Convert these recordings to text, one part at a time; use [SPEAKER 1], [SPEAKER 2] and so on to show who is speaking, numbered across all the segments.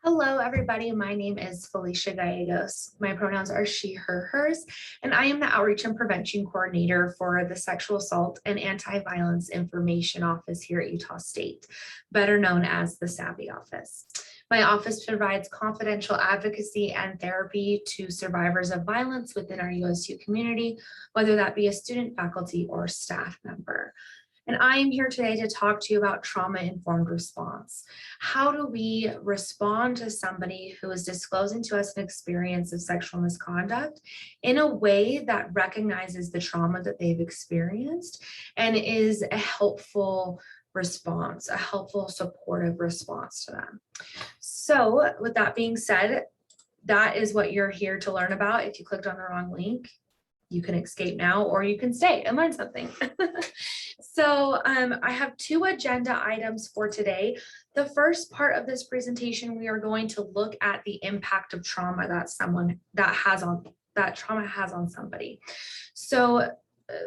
[SPEAKER 1] Hello, everybody. My name is Felicia Gallegos. My pronouns are she, her, hers, and I am the Outreach and Prevention Coordinator for the Sexual Assault and Anti-Violence Information Office here at Utah State, better known as the SAVVY office. My office provides confidential advocacy and therapy to survivors of violence within our USU community, whether that be a student, faculty, or staff member. And I am here today to talk to you about trauma-informed response. How do we respond to somebody who is disclosing to us an experience of sexual misconduct in a way that recognizes the trauma that they've experienced and is a helpful response, a helpful supportive response to them. So with that being said, that is what you're here to learn about. If you clicked on the wrong link, you can escape now, or you can stay and learn something. So I have two agenda items for today. The first part of this presentation, we are going to look at the impact of trauma that trauma has on somebody. So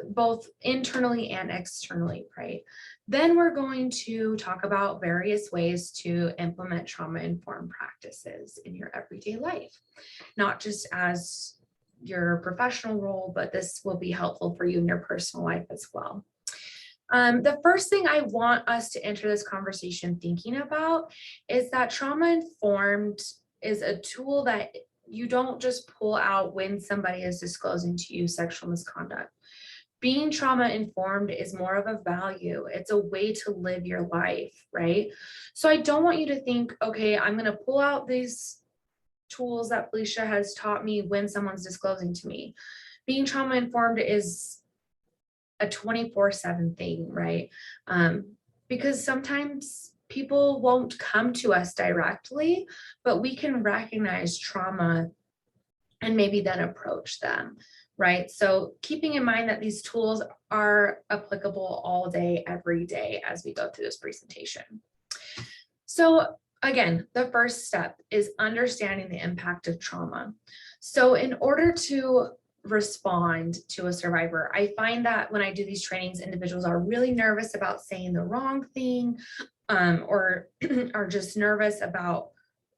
[SPEAKER 1] both internally and externally, right? Then we're going to talk about various ways to implement trauma-informed practices in your everyday life, not just as your professional role, but this will be helpful for you in your personal life as well. The first thing I want us to enter this conversation thinking about is that trauma-informed is a tool that you don't just pull out when somebody is disclosing to you sexual misconduct. Being trauma-informed is more of a value. It's a way to live your life, right? So I don't want you to think, okay, I'm going to pull out these tools that Felicia has taught me when someone's disclosing to me. Being trauma-informed is a 24/7 thing, right? Because sometimes people won't come to us directly, but we can recognize trauma and maybe then approach them, right? So keeping in mind that these tools are applicable all day, every day as we go through this presentation. So again, the first step is understanding the impact of trauma. So in order to respond to a survivor, I find that when I do these trainings, individuals are really nervous about saying the wrong thing, or are just nervous about,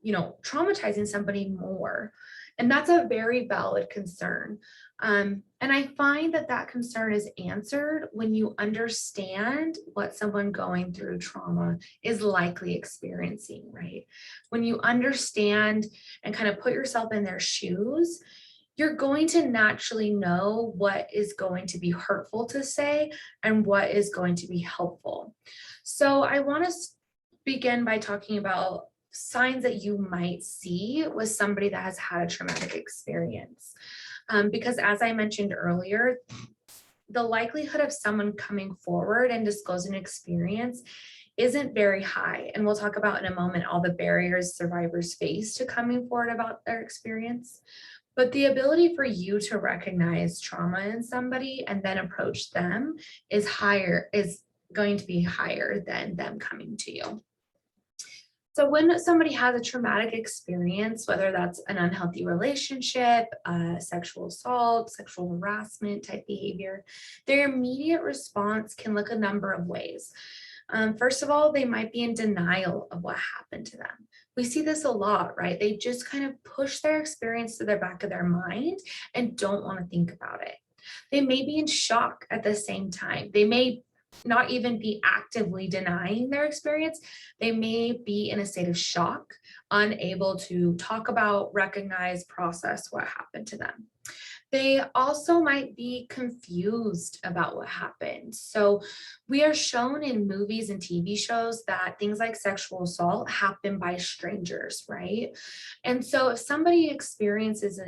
[SPEAKER 1] traumatizing somebody more. And that's a very valid concern. And I find that that concern is answered when you understand what someone going through trauma is likely experiencing, right? When you understand and kind of put yourself in their shoes, you're going to naturally know what is going to be hurtful to say and what is going to be helpful. So I want to begin by talking about signs that you might see with somebody that has had a traumatic experience. Because as I mentioned earlier, the likelihood of someone coming forward and disclosing an experience isn't very high. And we'll talk about in a moment all the barriers survivors face to coming forward about their experience. But the ability for you to recognize trauma in somebody and then approach them is going to be higher than them coming to you. So when somebody has a traumatic experience, whether that's an unhealthy relationship, sexual assault, sexual harassment type behavior, their immediate response can look a number of ways. First of all, they might be in denial of what happened to them. We see this a lot, right? They just kind of push their experience to the back of their mind and don't want to think about it. They may be in shock at the same time. They may not even be actively denying their experience. They may be in a state of shock, unable to talk about, recognize, process what happened to them. They also might be confused about what happened. So we are shown in movies and TV shows that things like sexual assault happen by strangers, right? And so if somebody experiences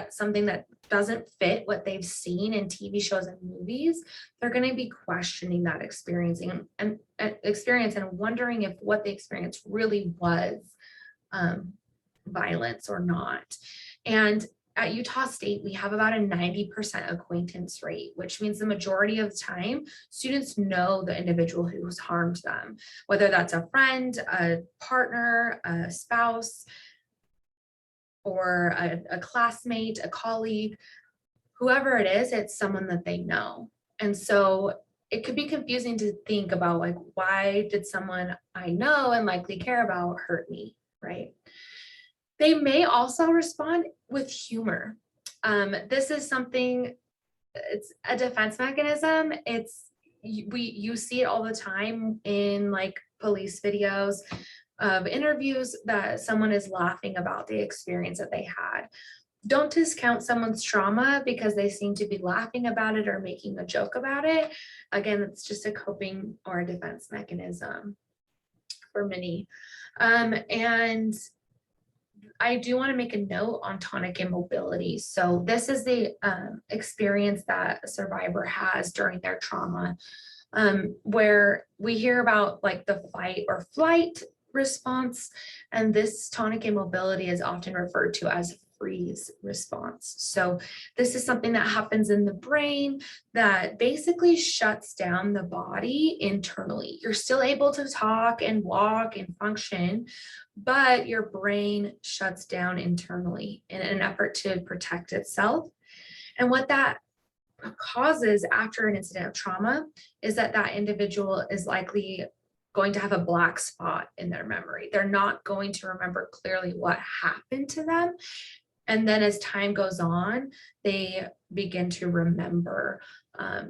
[SPEAKER 1] something that doesn't fit what they've seen in TV shows and movies, they're going to be questioning that experience and wondering if what they experienced really was violence or not. And at Utah State, we have about a 90% acquaintance rate, which means the majority of the time, students know the individual who's harmed them, whether that's a friend, a partner, a spouse, or a classmate, a colleague, whoever it is, it's someone that they know. And so it could be confusing to think about, like, why did someone I know and likely care about hurt me, right? They may also respond with humor. This is something, it's a defense mechanism. You see it all the time in like police videos of interviews that someone is laughing about the experience that they had. Don't discount someone's trauma because they seem to be laughing about it or making a joke about it. Again, it's just a coping or a defense mechanism for many. And I do want to make a note on tonic immobility. So this is the experience that a survivor has during their trauma, where we hear about like the fight or flight response, and this tonic immobility is often referred to as freeze response. So this is something that happens in the brain that basically shuts down the body internally. You're still able to talk and walk and function, but your brain shuts down internally in an effort to protect itself. And what that causes after an incident of trauma is that that individual is likely going to have a black spot in their memory. They're not going to remember clearly what happened to them. And then as time goes on, they begin to remember,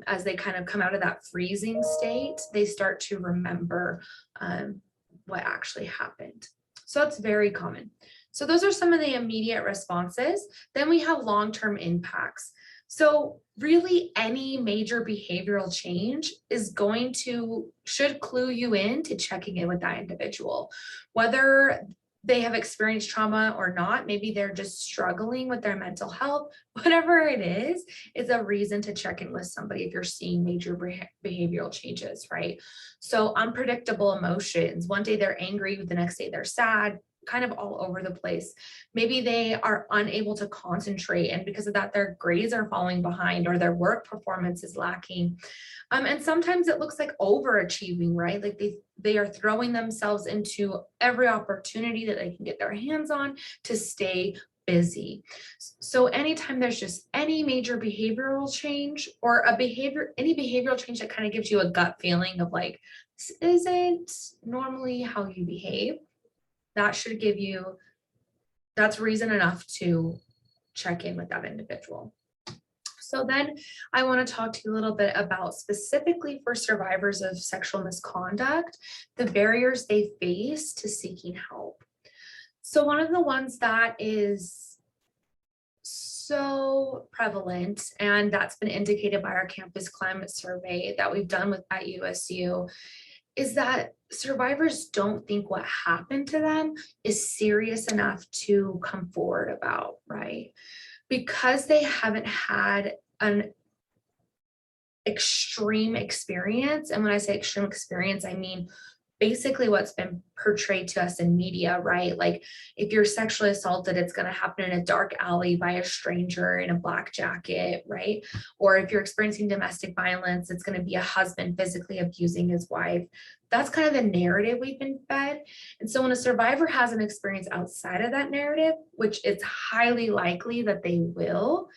[SPEAKER 1] as they kind of come out of that freezing state, they start to remember what actually happened. So that's very common. So those are some of the immediate responses. Then we have long-term impacts. So really any major behavioral change should clue you in to checking in with that individual, whether they have experienced trauma or not. Maybe they're just struggling with their mental health. Whatever it is a reason to check in with somebody if you're seeing major behavioral changes, right? So unpredictable emotions. One day they're angry, the next day they're sad, kind of all over the place. Maybe they are unable to concentrate, and because of that, their grades are falling behind or their work performance is lacking. And sometimes it looks like overachieving, right? Like they are throwing themselves into every opportunity that they can get their hands on to stay busy. So anytime there's just any major behavioral change or any behavioral change that kind of gives you a gut feeling of like, this isn't normally how you behave, that's reason enough to check in with that individual. So then I want to talk to you a little bit about specifically for survivors of sexual misconduct, the barriers they face to seeking help. So one of the ones that is so prevalent, and that's been indicated by our campus climate survey that we've done at USU, is that survivors don't think what happened to them is serious enough to come forward about, right? Because they haven't had an extreme experience. And when I say extreme experience, I mean basically what's been portrayed to us in media, right? Like if you're sexually assaulted, it's going to happen in a dark alley by a stranger in a black jacket, right? Or if you're experiencing domestic violence, it's going to be a husband physically abusing his wife. That's kind of the narrative we've been fed. And so when a survivor has an experience outside of that narrative, which it's highly likely that they will,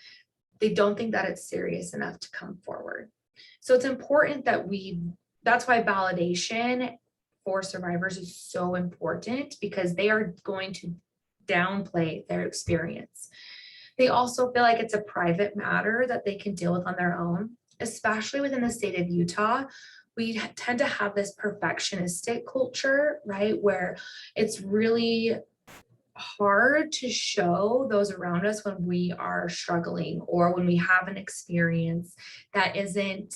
[SPEAKER 1] they don't think that it's serious enough to come forward. So it's important that that's why validation for survivors is so important, because they are going to downplay their experience. They also feel like it's a private matter that they can deal with on their own, especially within the state of Utah. We tend to have this perfectionistic culture, right? Where it's really hard to show those around us when we are struggling or when we have an experience that isn't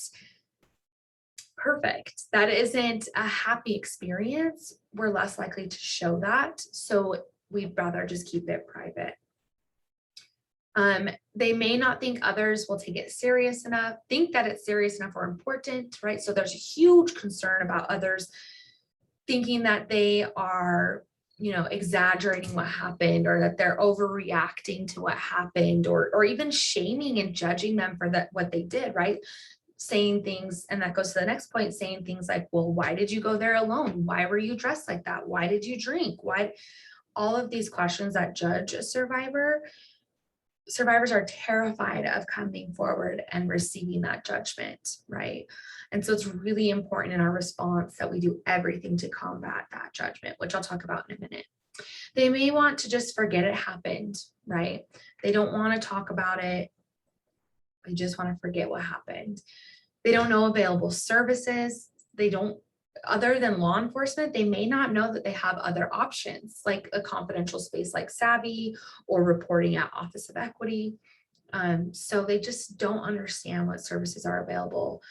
[SPEAKER 1] perfect, that isn't a happy experience. We're less likely to show that. So we'd rather just keep it private. They may not think others will think it's serious enough or important, right? So there's a huge concern about others thinking that they are, exaggerating what happened, or that they're overreacting to what happened, or even shaming and judging them for what they did, right? Saying things, and that goes to the next point, saying things like, well, why did you go there alone? Why were you dressed like that? Why did you drink? Why? All of these questions that judge a survivor. Survivors are terrified of coming forward and receiving that judgment, right? And so it's really important in our response that we do everything to combat that judgment, which I'll talk about in a minute. They may want to just forget it happened, right? They don't want to talk about it. They just want to forget what happened. They don't know available services. They don't, other than law enforcement, they may not know that they have other options like a confidential space like Savvy or reporting at Office of Equity. So they just don't understand what services are available.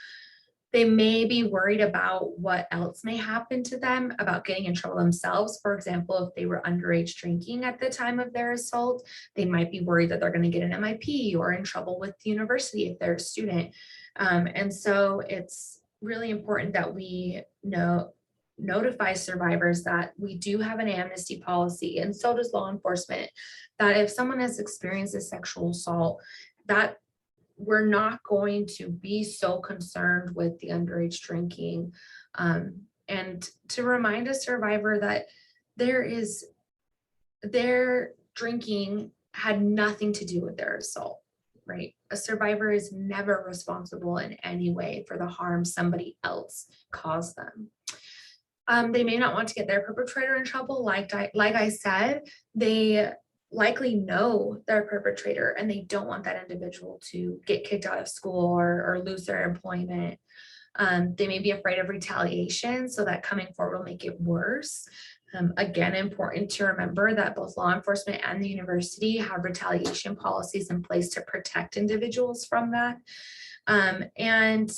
[SPEAKER 1] They may be worried about what else may happen to them, about getting in trouble themselves. For example, if they were underage drinking at the time of their assault, they might be worried that they're going to get an MIP or in trouble with the university if they're a student. And so it's really important that we notify survivors that we do have an amnesty policy, and so does law enforcement, that if someone has experienced a sexual assault, that we're not going to be so concerned with the underage drinking, and to remind a survivor that their drinking had nothing to do with their assault, right? A survivor is never responsible in any way for the harm somebody else caused them. They may not want to get their perpetrator in trouble. Like I said, they likely know their perpetrator and they don't want that individual to get kicked out of school or lose their employment. They may be afraid of retaliation, so that coming forward will make it worse. Again, important to remember that both law enforcement and the university have retaliation policies in place to protect individuals from that. And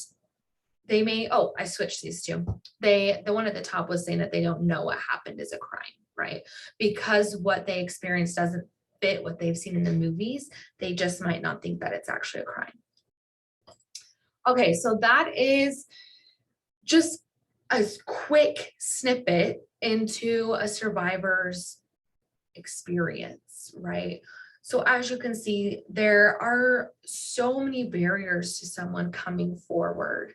[SPEAKER 1] they may, oh, I switched these two. The one at the top was saying that they don't know what happened is a crime, right? Because what they experienced doesn't fit what they've seen in the movies. They just might not think that it's actually a crime. Okay, so that is just a quick snippet into a survivor's experience, right? So as you can see, there are so many barriers to someone coming forward.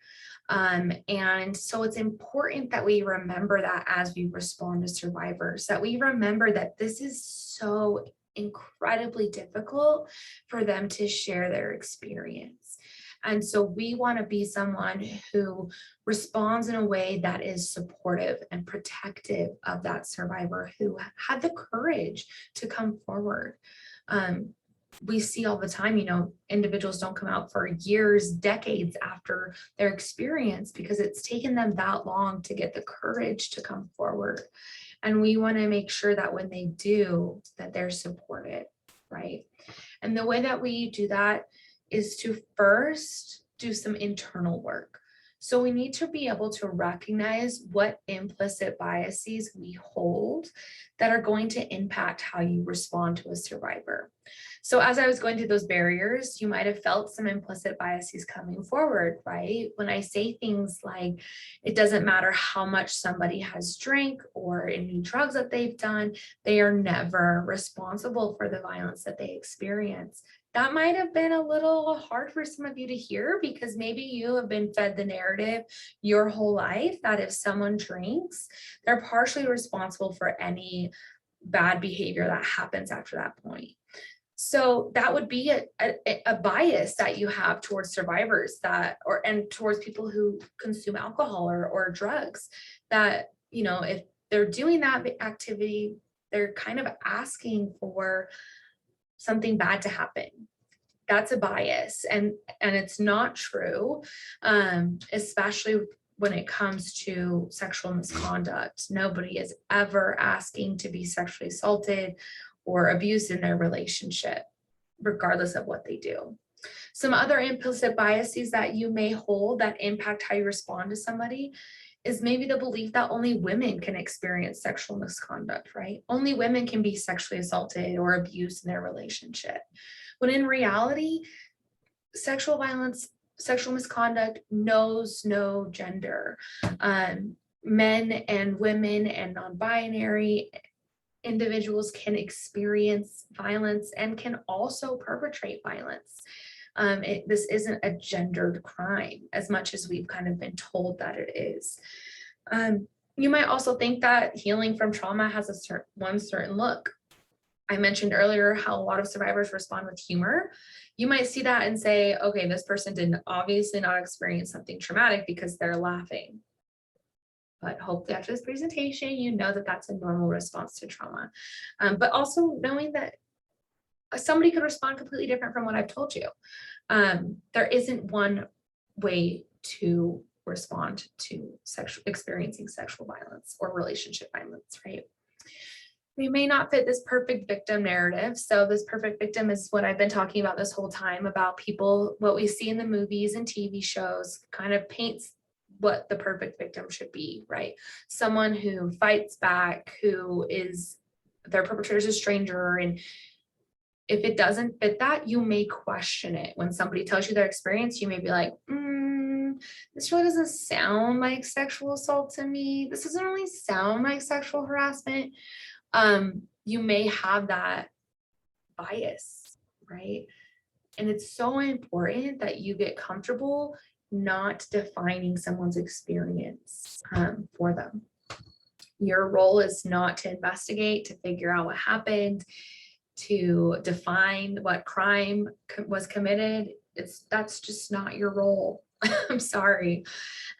[SPEAKER 1] And so it's important that we remember that as we respond to survivors, that we remember that this is so incredibly difficult for them to share their experience. And so we want to be someone who responds in a way that is supportive and protective of that survivor who had the courage to come forward. We see all the time, individuals don't come out for years, decades after their experience because it's taken them that long to get the courage to come forward. And we want to make sure that when they do, that they're supported, right? And the way that we do that is to first do some internal work. So we need to be able to recognize what implicit biases we hold that are going to impact how you respond to a survivor. So as I was going through those barriers, you might have felt some implicit biases coming forward, right? When I say things like, it doesn't matter how much somebody has drank or any drugs that they've done, they are never responsible for the violence that they experience. That might have been a little hard for some of you to hear because maybe you have been fed the narrative your whole life that if someone drinks, they're partially responsible for any bad behavior that happens after that point. So that would be a bias that you have towards survivors and towards people who consume alcohol or drugs, that, if they're doing that activity, they're kind of asking for something bad to happen. That's a bias, and it's not true, especially when it comes to sexual misconduct. Nobody is ever asking to be sexually assaulted or abused in their relationship, regardless of what they do. Some other implicit biases that you may hold that impact how you respond to somebody is maybe the belief that only women can experience sexual misconduct, right? Only women can be sexually assaulted or abused in their relationship. When in reality, sexual violence, sexual misconduct knows no gender. Men and women and non-binary individuals can experience violence and can also perpetrate violence. This isn't a gendered crime as much as we've kind of been told that it is. You might also think that healing from trauma has one certain look. I mentioned earlier how a lot of survivors respond with humor. You might see that and say, okay, this person did obviously not experience something traumatic because they're laughing. but hopefully after this presentation, you know that that's a normal response to trauma. But also knowing that somebody could respond completely different from what I've told you. There isn't one way to respond to experiencing sexual violence or relationship violence, right? We may not fit this perfect victim narrative. So this perfect victim is what I've been talking about this whole time, about people, what we see in the movies and TV shows kind of paints what the perfect victim should be, right? Someone who fights back, who is, their perpetrator is a stranger. And if it doesn't fit that, you may question it. When somebody tells you their experience, you may be like, this really doesn't sound like sexual assault to me. This doesn't really sound like sexual harassment. You may have that bias, right? And it's so important that you get comfortable not defining someone's experience for them. Your role is not to investigate, to figure out what happened, to define what crime was committed. That's just not your role. I'm sorry.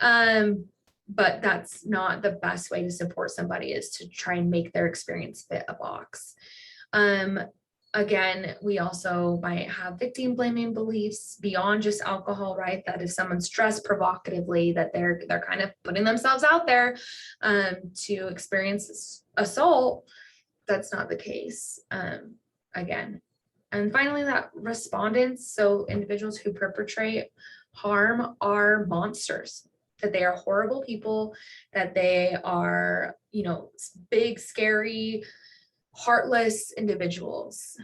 [SPEAKER 1] But that's not the best way to support somebody, is to try and make their experience fit a box. Again, we also might have victim blaming beliefs beyond just alcohol, right? That if someone's dressed provocatively, that they're kind of putting themselves out there to experience assault. That's not the case, again. And finally, that respondents, so individuals who perpetrate harm, are monsters, that they are horrible people, that they are, big, scary, heartless individuals.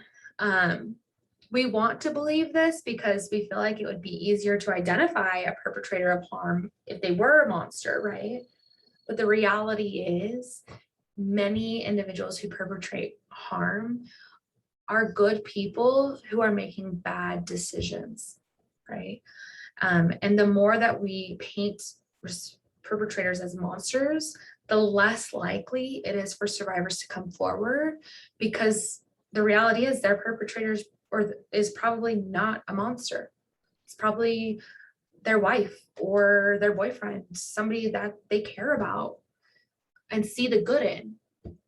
[SPEAKER 1] We want to believe this because we feel like it would be easier to identify a perpetrator of harm if they were a monster, right? But the reality is, many individuals who perpetrate harm are good people who are making bad decisions, right? And the more that we paint perpetrators as monsters, the less likely it is for survivors to come forward, because the reality is their perpetrators is probably not a monster. It's probably their wife or their boyfriend, somebody that they care about and see the good in.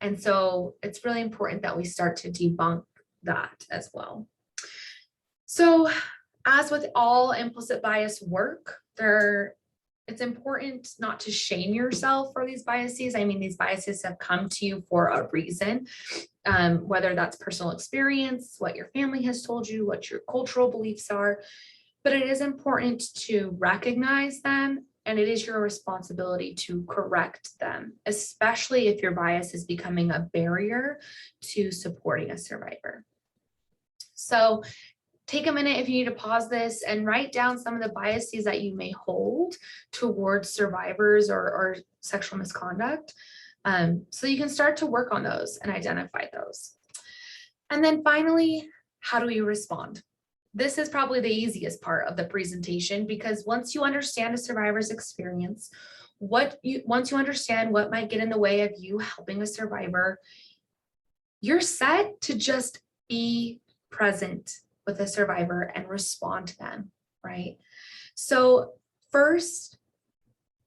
[SPEAKER 1] And so it's really important that we start to debunk that as well. So as with all implicit bias work, it's important not to shame yourself for these biases. I mean, these biases have come to you for a reason, whether that's personal experience, what your family has told you, what your cultural beliefs are, but it is important to recognize them, and it is your responsibility to correct them, especially if your bias is becoming a barrier to supporting a survivor. So take a minute if you need to pause this and write down some of the biases that you may hold towards survivors or sexual misconduct, so you can start to work on those and identify those. And then finally, how do we respond? This is probably the easiest part of the presentation, because once you understand a survivor's experience, once you understand what might get in the way of you helping a survivor, you're set to just be present with a survivor and respond to them, right? So first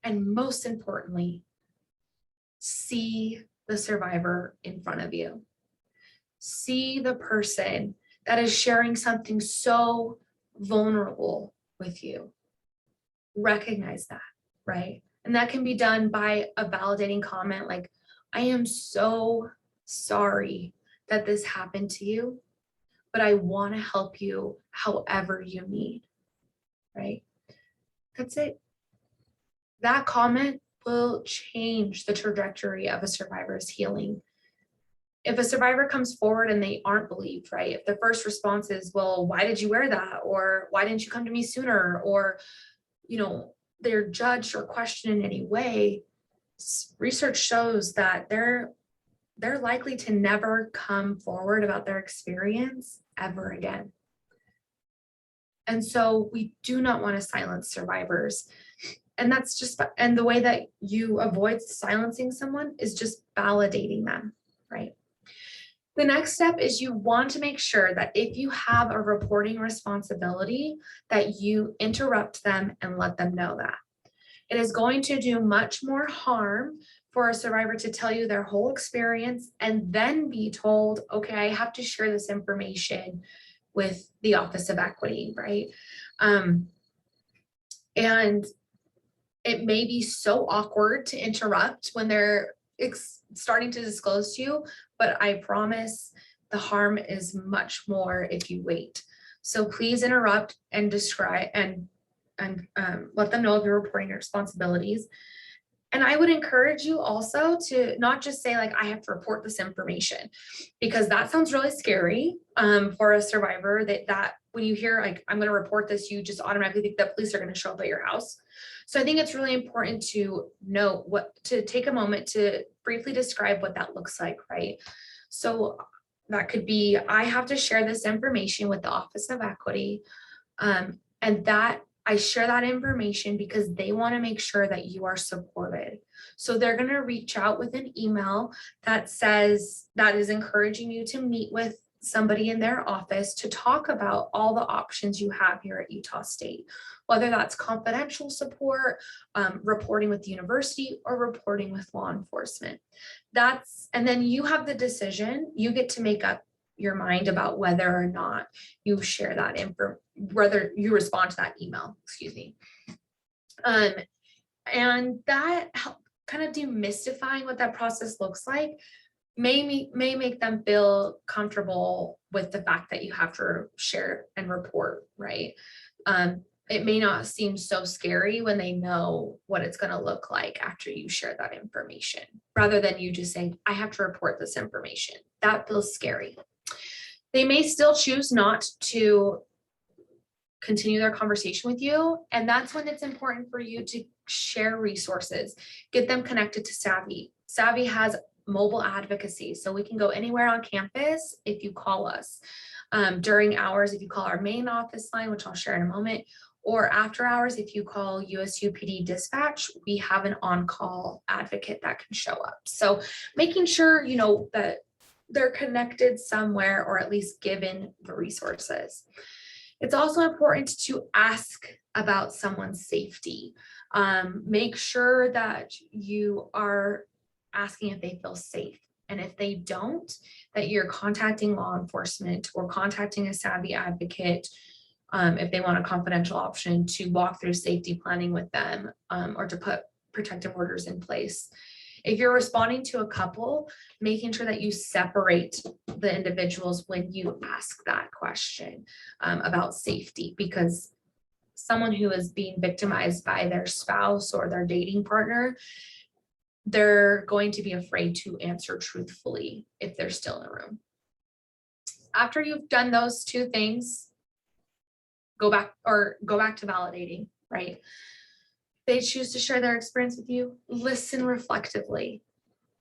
[SPEAKER 1] and most importantly, see the survivor in front of you. See the person that is sharing something so vulnerable with you. Recognize that, right? And that can be done by a validating comment like, I am so sorry that this happened to you, but I want to help you however you need, right? That's it. That comment will change the trajectory of a survivor's healing. If a survivor comes forward and they aren't believed, right? If the first response is, well, why did you wear that? Or why didn't you come to me sooner? Or, they're judged or questioned in any way, research shows that they're likely to never come forward about their experience ever again. And so we do not want to silence survivors. And and the way that you avoid silencing someone is just validating them, right? The next step is you want to make sure that if you have a reporting responsibility, that you interrupt them and let them know that. It is going to do much more harm for a survivor to tell you their whole experience and then be told, okay, I have to share this information with the Office of Equity, right? And it may be so awkward to interrupt when they're starting to disclose to you, but I promise the harm is much more if you wait. So please interrupt and describe and let them know if you're reporting your responsibilities. And I would encourage you also to not just say like, I have to report this information, because that sounds really scary for a survivor that when you hear like, I'm going to report this, you just automatically think that police are going to show up at your house. So I think it's really important to know to take a moment to briefly describe what that looks like, right? So that could be, I have to share this information with the Office of Equity, and that I share that information because they want to make sure that you are supported. So they're going to reach out with an email that is encouraging you to meet with somebody in their office to talk about all the options you have here at Utah State, whether that's confidential support, reporting with the university, or reporting with law enforcement. And then you have the decision. You get to make up your mind about whether or not you share that info, whether you respond to that email, excuse me. And that kind of demystifying what that process looks like may make them feel comfortable with the fact that you have to share and report, right? It may not seem so scary when they know what it's going to look like after you share that information, rather than you just saying, I have to report this information. That feels scary. They may still choose not to continue their conversation with you. And that's when it's important for you to share resources, get them connected to Savvy. Savvy has mobile advocacy, so we can go anywhere on campus if you call us. During hours, if you call our main office line, which I'll share in a moment, or after hours, if you call USUPD dispatch, we have an on-call advocate that can show up. So making sure, that they're connected somewhere, or at least given the resources. It's also important to ask about someone's safety. Make sure that you are asking if they feel safe. And if they don't, that you're contacting law enforcement or contacting a Savvy advocate if they want a confidential option to walk through safety planning with them, or to put protective orders in place. If you're responding to a couple, making sure that you separate the individuals when you ask that question about safety, because someone who is being victimized by their spouse or their dating partner, they're going to be afraid to answer truthfully if they're still in the room. After you've done those two things, go back to validating, right? They choose to share their experience with you, listen reflectively,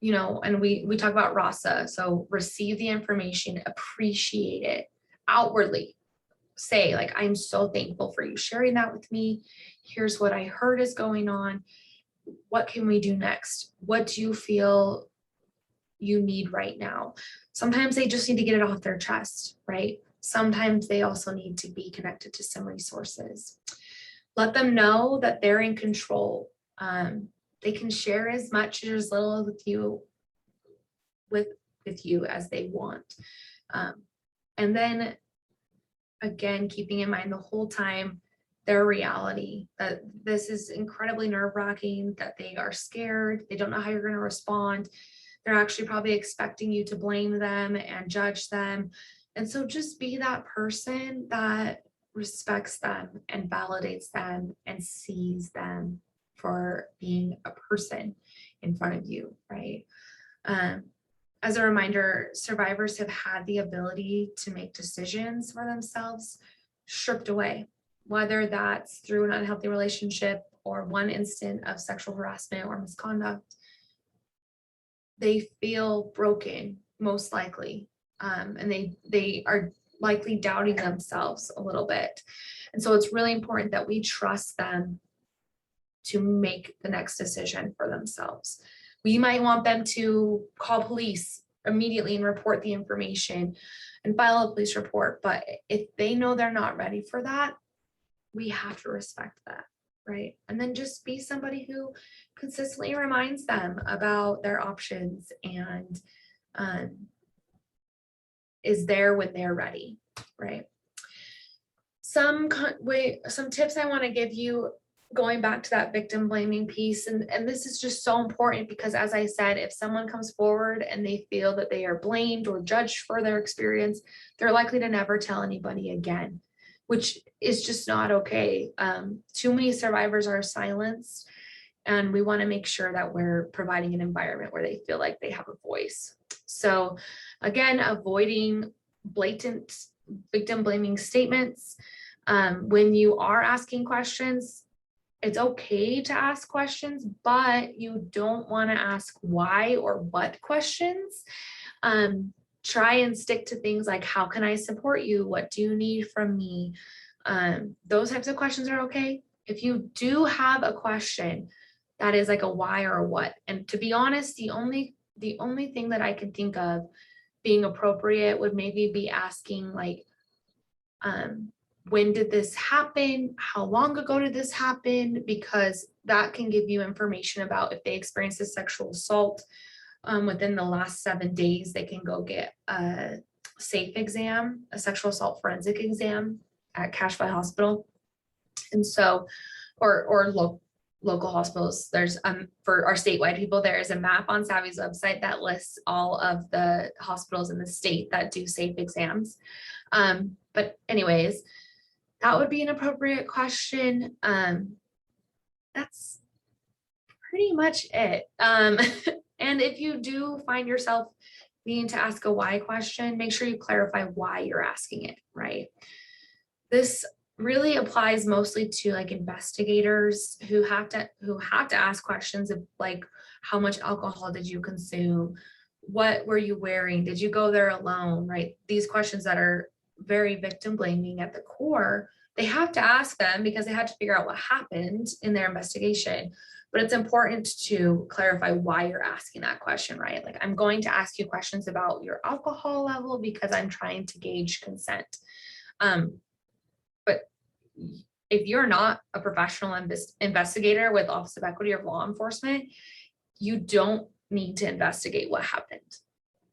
[SPEAKER 1] and we talk about RASA. So receive the information, appreciate it, outwardly say like, I'm so thankful for you sharing that with me. Here's what I heard is going on. What can we do next? What do you feel you need right now? Sometimes they just need to get it off their chest, right? Sometimes they also need to be connected to some resources. Let them know that they're in control. They can share as much or as little with you as they want. And then again, keeping in mind the whole time their reality, that this is incredibly nerve-wracking, that they are scared, they don't know how you're going to respond. They're actually probably expecting you to blame them and judge them. And so just be that person that respects them and validates them and sees them for being a person in front of you, right? As a reminder, survivors have had the ability to make decisions for themselves stripped away, whether that's through an unhealthy relationship or one instant of sexual harassment or misconduct. They feel broken, most likely, and they are likely doubting themselves a little bit. And so it's really important that we trust them to make the next decision for themselves. We might want them to call police immediately and report the information and file a police report, but if they know they're not ready for that, we have to respect that, right? And then just be somebody who consistently reminds them about their options and is there when they're ready, right? Some tips I want to give you, going back to that victim blaming piece, and this is just so important because, as I said, if someone comes forward and they feel that they are blamed or judged for their experience, they're likely to never tell anybody again, which is just not okay. Too many survivors are silenced, and we want to make sure that we're providing an environment where they feel like they have a voice. So again, avoiding blatant victim blaming statements. When you are asking questions, it's okay to ask questions, but you don't want to ask why or what questions. Try and stick to things like, how can I support you? What do you need from me? Those types of questions are okay. If you do have a question that is like a why or a what, and to be honest, the only thing that I can think of being appropriate would maybe be asking like, when did this happen? How long ago did this happen? Because that can give you information about if they experienced a sexual assault within the last 7 days, they can go get a SAFE exam, a sexual assault forensic exam at Cashville Hospital. And so, or local hospitals, there's for our statewide people, there is a map on Savvy's website that lists all of the hospitals in the state that do SAFE exams. But anyways, that would be an appropriate question. That's pretty much it. And if you do find yourself needing to ask a why question, make sure you clarify why you're asking it, right? This really applies mostly to like investigators who have to ask questions of like, how much alcohol did you consume? What were you wearing? Did you go there alone? Right? These questions that are very victim blaming at the core, they have to ask them because they had to figure out what happened in their investigation. But it's important to clarify why you're asking that question, right? Like, I'm going to ask you questions about your alcohol level because I'm trying to gauge consent. But if you're not a professional investigator with Office of Equity or law enforcement, you don't need to investigate what happened.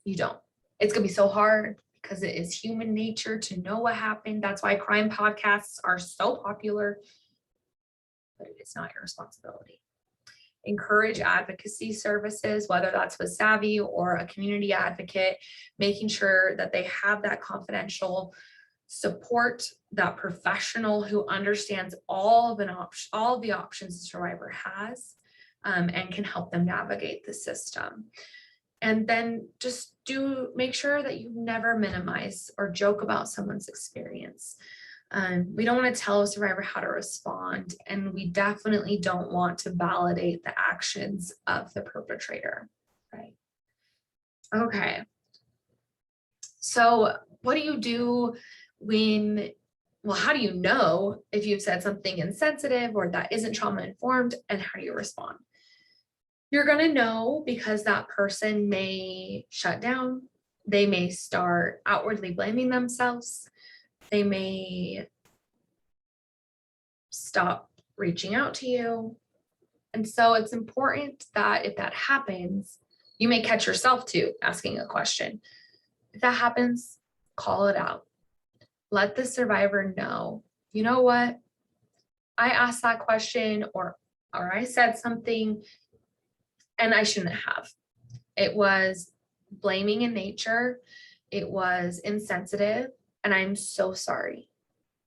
[SPEAKER 1] You don't. It's going to be so hard because it is human nature to know what happened. That's why crime podcasts are so popular, but it is not your responsibility. Encourage advocacy services, whether that's with Savvy or a community advocate, making sure that they have that confidential support, that professional who understands all of the options the survivor has, and can help them navigate the system. And then just make sure that you never minimize or joke about someone's experience. We don't want to tell a survivor how to respond, and we definitely don't want to validate the actions of the perpetrator, right? Okay. So what do you do how do you know if you've said something insensitive or that isn't trauma informed, and how do you respond? You're going to know because that person may shut down. They may start outwardly blaming themselves. They may stop reaching out to you. And so it's important that if that happens, you may catch yourself too asking a question. If that happens, call it out. Let the survivor know, you know what? I asked that question or I said something and I shouldn't have. It was blaming in nature. It was insensitive, and I'm so sorry.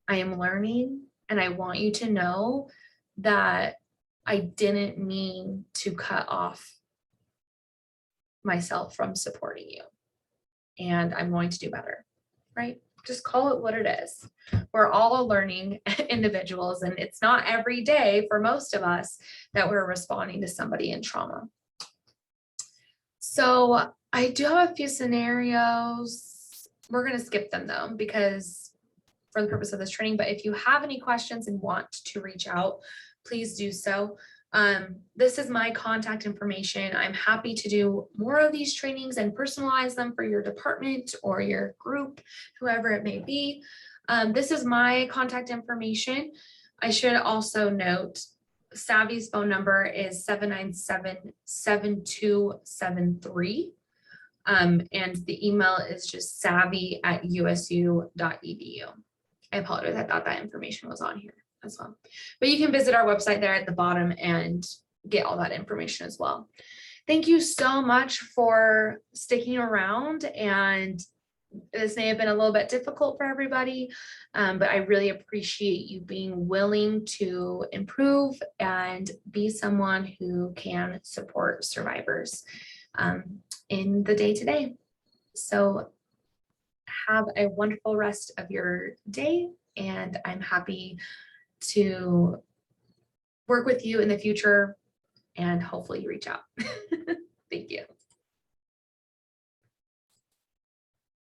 [SPEAKER 1] I am learning, and I want you to know that I didn't mean to cut off myself from supporting you, and I'm going to do better, right? Just call it what it is. We're all learning individuals, and it's not every day for most of us that we're responding to somebody in trauma. So I do have a few scenarios. We're going to skip them though, because for the purpose of this training, but if you have any questions and want to reach out, please do so. This is my contact information. I'm happy to do more of these trainings and personalize them for your department or your group, whoever it may be. This is my contact information. I should also note Savvy's phone number is 797-7273. And the email is just savvy@usu.edu. I apologize, I thought that information was on here as well. But you can visit our website there at the bottom and get all that information as well. Thank you so much for sticking around, and this may have been a little bit difficult for everybody, but I really appreciate you being willing to improve and be someone who can support survivors in the day-to-day. So have a wonderful rest of your day, and I'm happy to work with you in the future, and hopefully you reach out. Thank you.